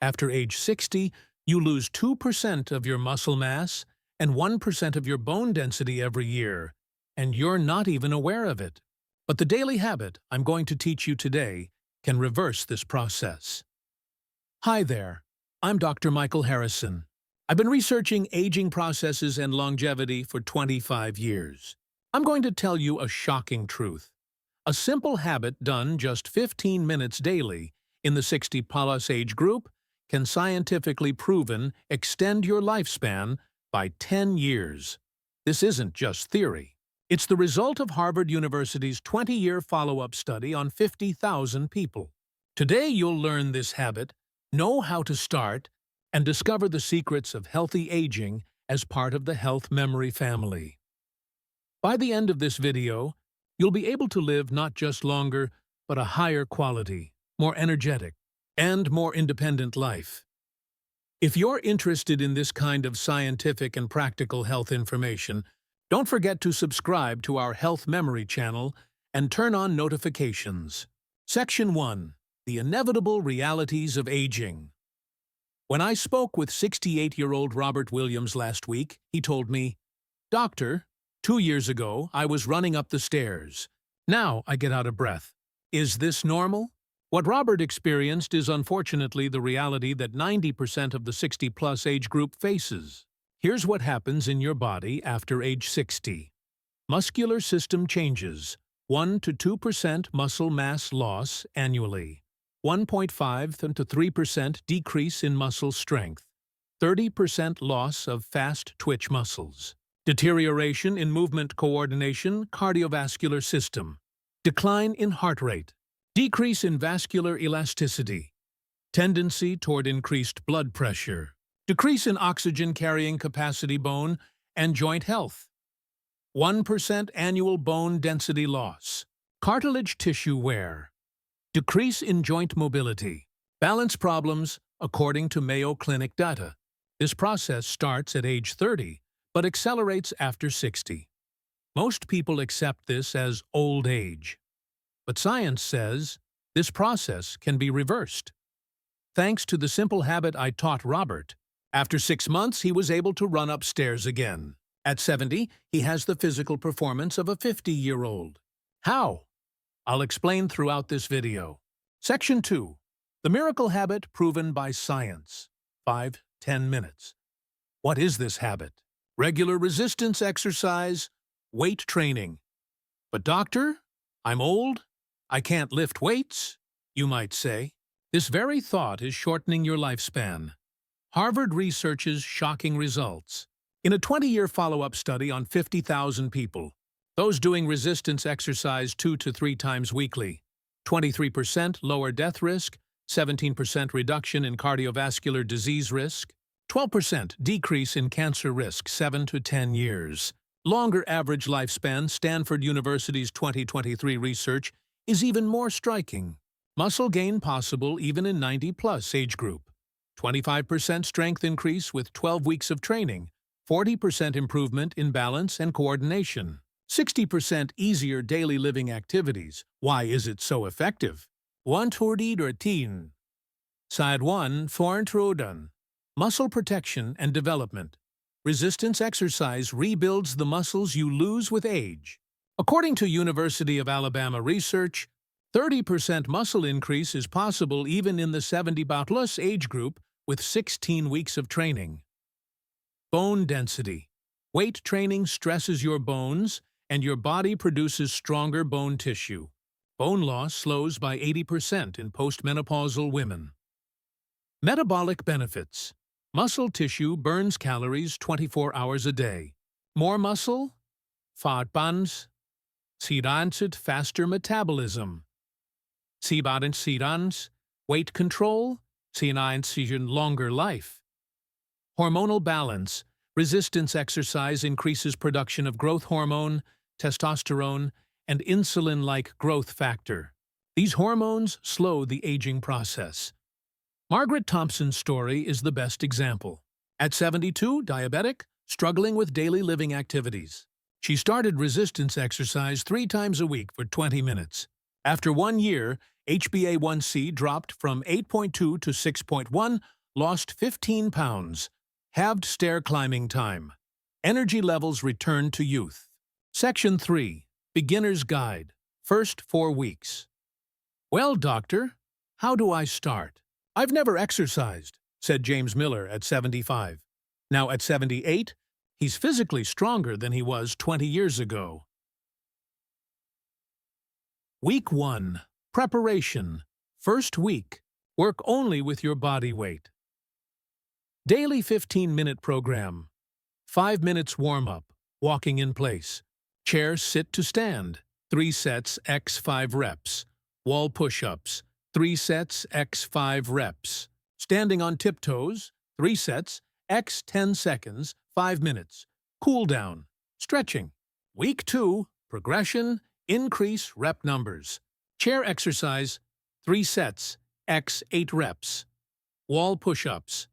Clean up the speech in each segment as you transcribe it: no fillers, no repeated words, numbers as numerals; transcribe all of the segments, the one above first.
After age 60, you lose 2% of your muscle mass and 1% of your bone density every year, and you're not even aware of it. But the daily habit I'm going to teach you today can reverse this process. Hi there, I'm Dr. Michael Harrison. I've been researching aging processes and longevity for 25 years. I'm going to tell you a shocking truth. A simple habit done just 15 minutes daily in the 60-plus age group can scientifically proven extend your lifespan by 10 years. This isn't just theory. It's the result of Harvard University's 20-year follow-up study on 50,000 people. Today you'll learn this habit, know how to start, and discover the secrets of healthy aging as part of the healthmemory family. By the end of this video, you'll be able to live not just longer, but a higher quality, more energetic, and more independent life. If you're interested in this kind of scientific and practical health information, don't forget to subscribe to our Health Memory channel and turn on notifications. Section 1. The Inevitable Realities of Aging. When I spoke with 68-year-old Robert Williams last week, he told me, "Doctor, 2 years ago I was running up the stairs. Now I get out of breath. Is this normal?" What Robert experienced is unfortunately the reality that 90% of the 60-plus age group faces. Here's what happens in your body after age 60. Muscular system changes. 1 to 2% muscle mass loss annually. 1.5 to 3% decrease in muscle strength. 30% loss of fast twitch muscles. Deterioration in movement coordination, cardiovascular system. Decline in heart rate. Decrease in vascular elasticity. Tendency toward increased blood pressure. Decrease in oxygen-carrying capacity bone and joint health. 1% annual bone density loss. Cartilage tissue wear. Decrease in joint mobility. Balance problems, according to Mayo Clinic data. This process starts at age 30, but accelerates after 60. Most people accept this as old age. But science says this process can be reversed. Thanks to the simple habit I taught Robert, after 6 months he was able to run upstairs again. At 70, he has the physical performance of a 50-year-old. How? I'll explain throughout this video. Section 2. The Miracle Habit Proven by Science. 5-10 minutes. What is this habit? Regular resistance exercise, weight training. But doctor, I'm old. I can't lift weights, you might say. This very thought is shortening your lifespan. Harvard researches shocking results. In a 20-year follow-up study on 50,000 people, those doing resistance exercise 2 to 3 times weekly, 23% lower death risk, 17% reduction in cardiovascular disease risk, 12% decrease in cancer risk 7 to 10 years. Longer average lifespan. Stanford University's 2023 research is even more striking. Muscle gain possible even in 90-plus age group. 25% strength increase with 12 weeks of training. 40% improvement in balance and coordination. 60% easier daily living activities. Why is it so effective? 113. Side 1. Forntruden. Muscle protection and development. Resistance exercise rebuilds the muscles you lose with age. According to University of Alabama research, 30% muscle increase is possible even in the 70-plus age group with 16 weeks of training. Bone density. Weight training stresses your bones, and your body produces stronger bone tissue. Bone loss slows by 80% in postmenopausal women. Metabolic benefits. Muscle tissue burns calories 24 hours a day. More muscle? Fatbands. Sidanset faster metabolism. Sidans, weight control, Sinansian longer life. Hormonal balance. Resistance exercise increases production of growth hormone, testosterone, and insulin-like growth factor. These hormones slow the aging process. Margaret Thompson's story is the best example. At 72, diabetic, struggling with daily living activities. She started resistance exercise 3 times a week for 20 minutes. After 1 year, HbA1c dropped from 8.2 to 6.1, lost 15 pounds. Halved stair climbing time. Energy levels returned to youth. Section 3. Beginner's Guide. First 4 weeks. Well, doctor, how do I start? I've never exercised, said James Miller at 75. Now at 78, he's physically stronger than he was 20 years ago. Week 1. Preparation. First week. Work only with your body weight. Daily 15-minute program. 5 minutes warm-up, walking in place. Chair sit to stand, 3 sets x 5 reps. Wall push-ups, 3 sets x 5 reps. Standing on tiptoes, 3 sets x 10 seconds, 5 minutes. Cool down. Stretching. Week 2, progression, increase rep numbers. Chair exercise, 3 sets x 8 reps. Wall push-ups,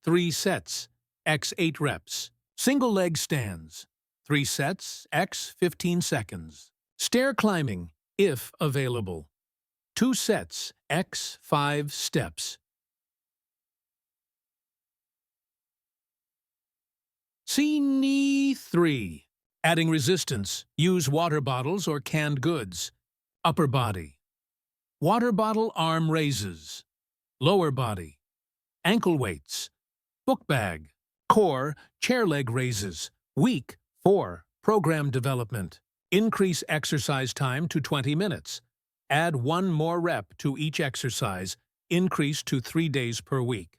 3 sets x 8 reps. Single leg stands, 3 sets x 15 seconds. Stair climbing, if available. 2 sets x 5 steps. Scene 3. Adding resistance. Use water bottles or canned goods. Upper body. Water bottle arm raises. Lower body. Ankle weights. Book bag. Core, chair leg raises. Week 4. Program development. Increase exercise time to 20 minutes. Add 1 more rep to each exercise. Increase to 3 days per week.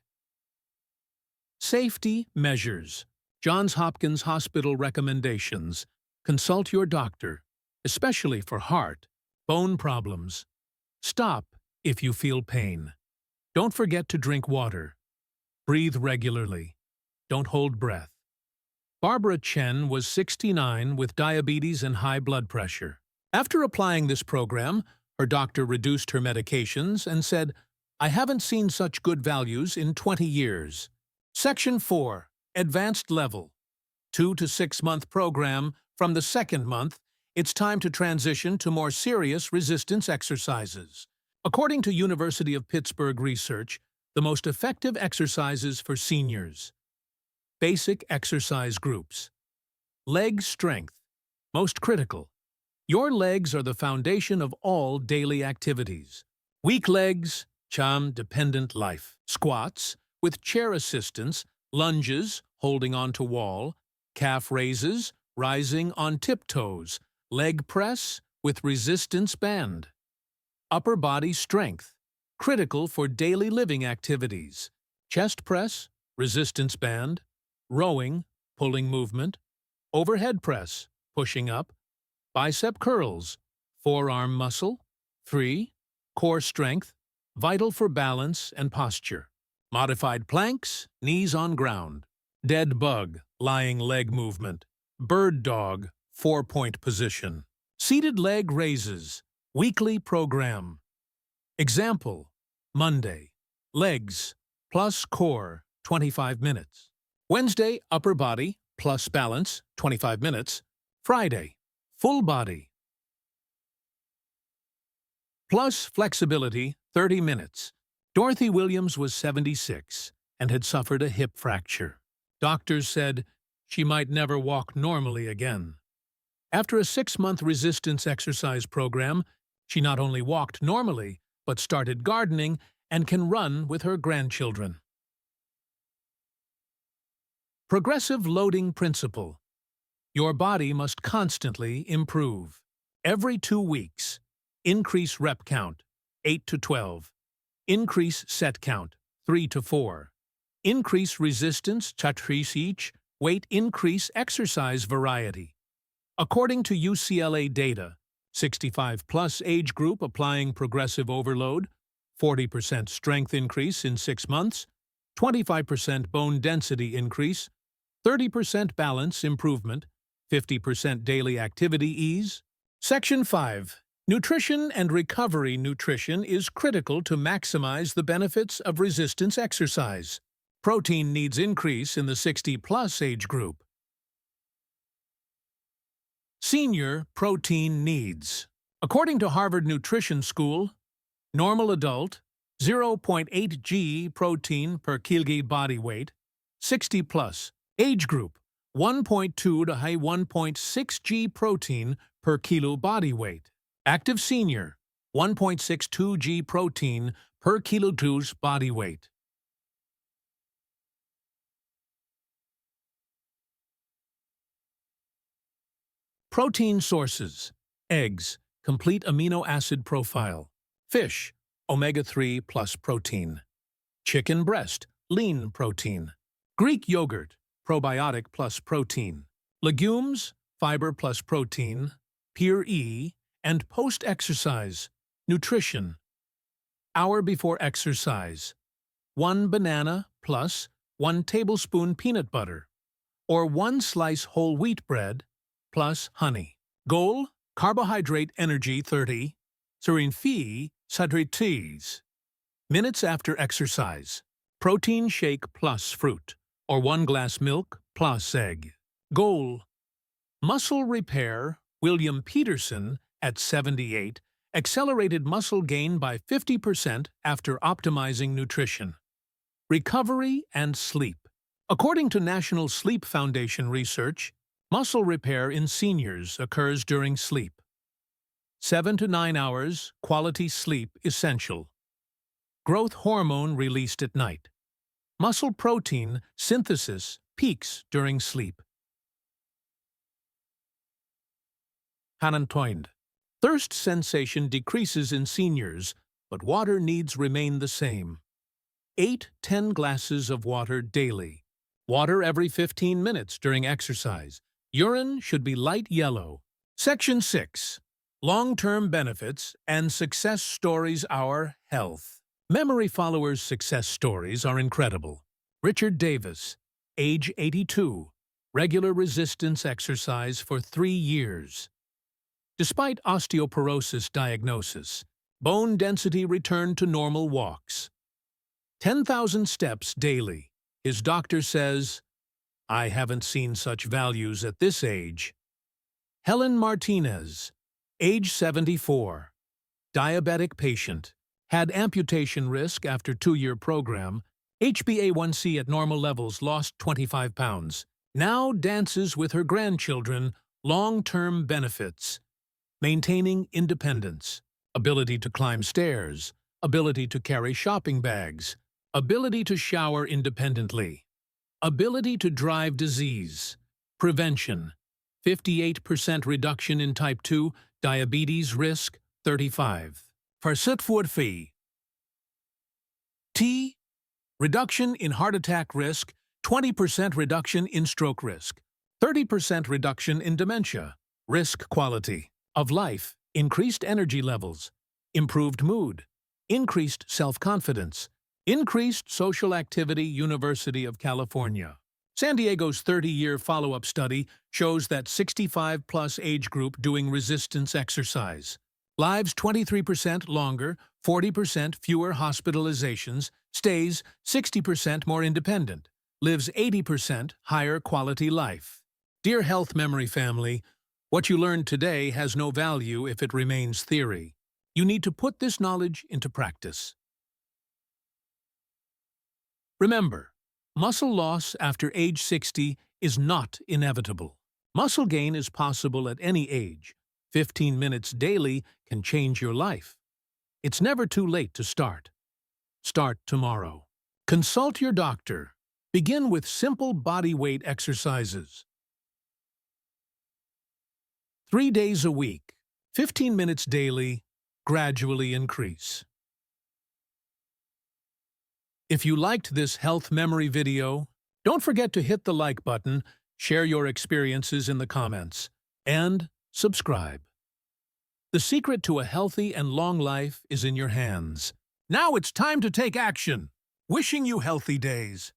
Safety measures. Johns Hopkins Hospital recommendations. Consult your doctor, especially for heart, bone problems. Stop if you feel pain. Don't forget to drink water. Breathe regularly. Don't hold breath. Barbara Chen was 69 with diabetes and high blood pressure. After applying this program, her doctor reduced her medications and said, "I haven't seen such good values in 20 years." Section 4. Advanced level. 2 to 6 month program. From the second month, it's time to transition to more serious resistance exercises. According to University of Pittsburgh research, the most effective exercises for seniors. Basic exercise groups. Leg strength. Most critical. Your legs are the foundation of all daily activities. Weak legs, CHAM-dependent life. Squats, with chair assistance, lunges, holding onto wall, calf raises, rising on tiptoes, leg press, with resistance band. Upper body strength, critical for daily living activities. Chest press, resistance band, rowing, pulling movement, overhead press, pushing up, bicep curls, forearm muscle, 3, core strength, vital for balance and posture. Modified planks, knees on ground. Dead bug, lying leg movement. Bird dog, 4-point position. Seated leg raises, weekly program. Example, Monday, legs plus core, 25 minutes. Wednesday, upper body plus balance, 25 minutes. Friday, full body plus flexibility, 30 minutes. Dorothy Williams was 76 and had suffered a hip fracture. Doctors said she might never walk normally again. After a 6-month resistance exercise program, she not only walked normally, but started gardening and can run with her grandchildren. Progressive loading principle. Your body must constantly improve. Every 2 weeks, increase rep count, 8 to 12. Increase set count, 3 to 4. Increase resistance, each, weight increase exercise variety. According to UCLA data, 65-plus age group applying progressive overload, 40% strength increase in 6 months, 25% bone density increase, 30% balance improvement, 50% daily activity ease. Section 5. Nutrition and recovery nutrition is critical to maximize the benefits of resistance exercise. Protein needs increase in the 60-plus age group. Senior protein needs. According to Harvard Nutrition School, Normal adult, 0.8 g protein per kg body weight, 60 plus. Age group, 1.2 to 1.6 g protein per kilo body weight. Active senior, 1.62 g protein per kilo body weight. Protein sources: eggs, complete amino acid profile; fish, omega-3 plus protein; chicken breast, lean protein; Greek yogurt, probiotic plus protein; legumes, fiber plus protein; Pure E, and post-exercise, nutrition. Hour before exercise: 1 banana plus 1 tablespoon peanut butter, or 1 slice whole wheat bread plus honey. Goal: carbohydrate energy 30, serine phi sadrites. Minutes after exercise: protein shake plus fruit, or 1 glass milk plus egg. Goal: muscle repair. William Peterson, at 78, accelerated muscle gain by 50% after optimizing nutrition. Recovery and sleep. According to National Sleep Foundation research, muscle repair in seniors occurs during sleep. 7 to 9 hours quality sleep essential. Growth hormone released at night. Muscle protein synthesis peaks during sleep. Hanantoind. Thirst sensation decreases in seniors, but water needs remain the same. 8-10 glasses of water daily. Water every 15 minutes during exercise. Urine should be light yellow. Section 6. Long-term benefits and success stories. Our health. Memory followers' success stories are incredible. Richard Davis, age 82, regular resistance exercise for 3 years. Despite osteoporosis diagnosis, bone density returned to normal walks. 10,000 steps daily. His doctor says, "I haven't seen such values at this age." Helen Martinez, age 74, diabetic patient, had amputation risk after 2-year program, HbA1c at normal levels, lost 25 pounds. Now dances with her grandchildren, long-term benefits. Maintaining independence, ability to climb stairs, ability to carry shopping bags, ability to shower independently, ability to drive disease, prevention, 58% reduction in type 2 diabetes risk, 35. Fee. T. Reduction in heart attack risk, 20% reduction in stroke risk, 30% reduction in dementia, risk quality of life, increased energy levels, improved mood, increased self-confidence, increased social activity. University of California. San Diego's 30-year follow-up study shows that 65-plus age group doing resistance exercise. Lives 23% longer, 40% fewer hospitalizations, stays 60% more independent, lives 80% higher quality life. Dear Health Memory family, what you learned today has no value if it remains theory. You need to put this knowledge into practice. Remember, muscle loss after age 60 is not inevitable. Muscle gain is possible at any age. 15 minutes daily can change your life. It's never too late to start. Start tomorrow. Consult your doctor. Begin with simple body weight exercises. 3 days a week, 15 minutes daily, gradually increase. If you liked this health memory video, don't forget to hit the like button, share your experiences in the comments, and subscribe. The secret to a healthy and long life is in your hands. Now it's time to take action. Wishing you healthy days.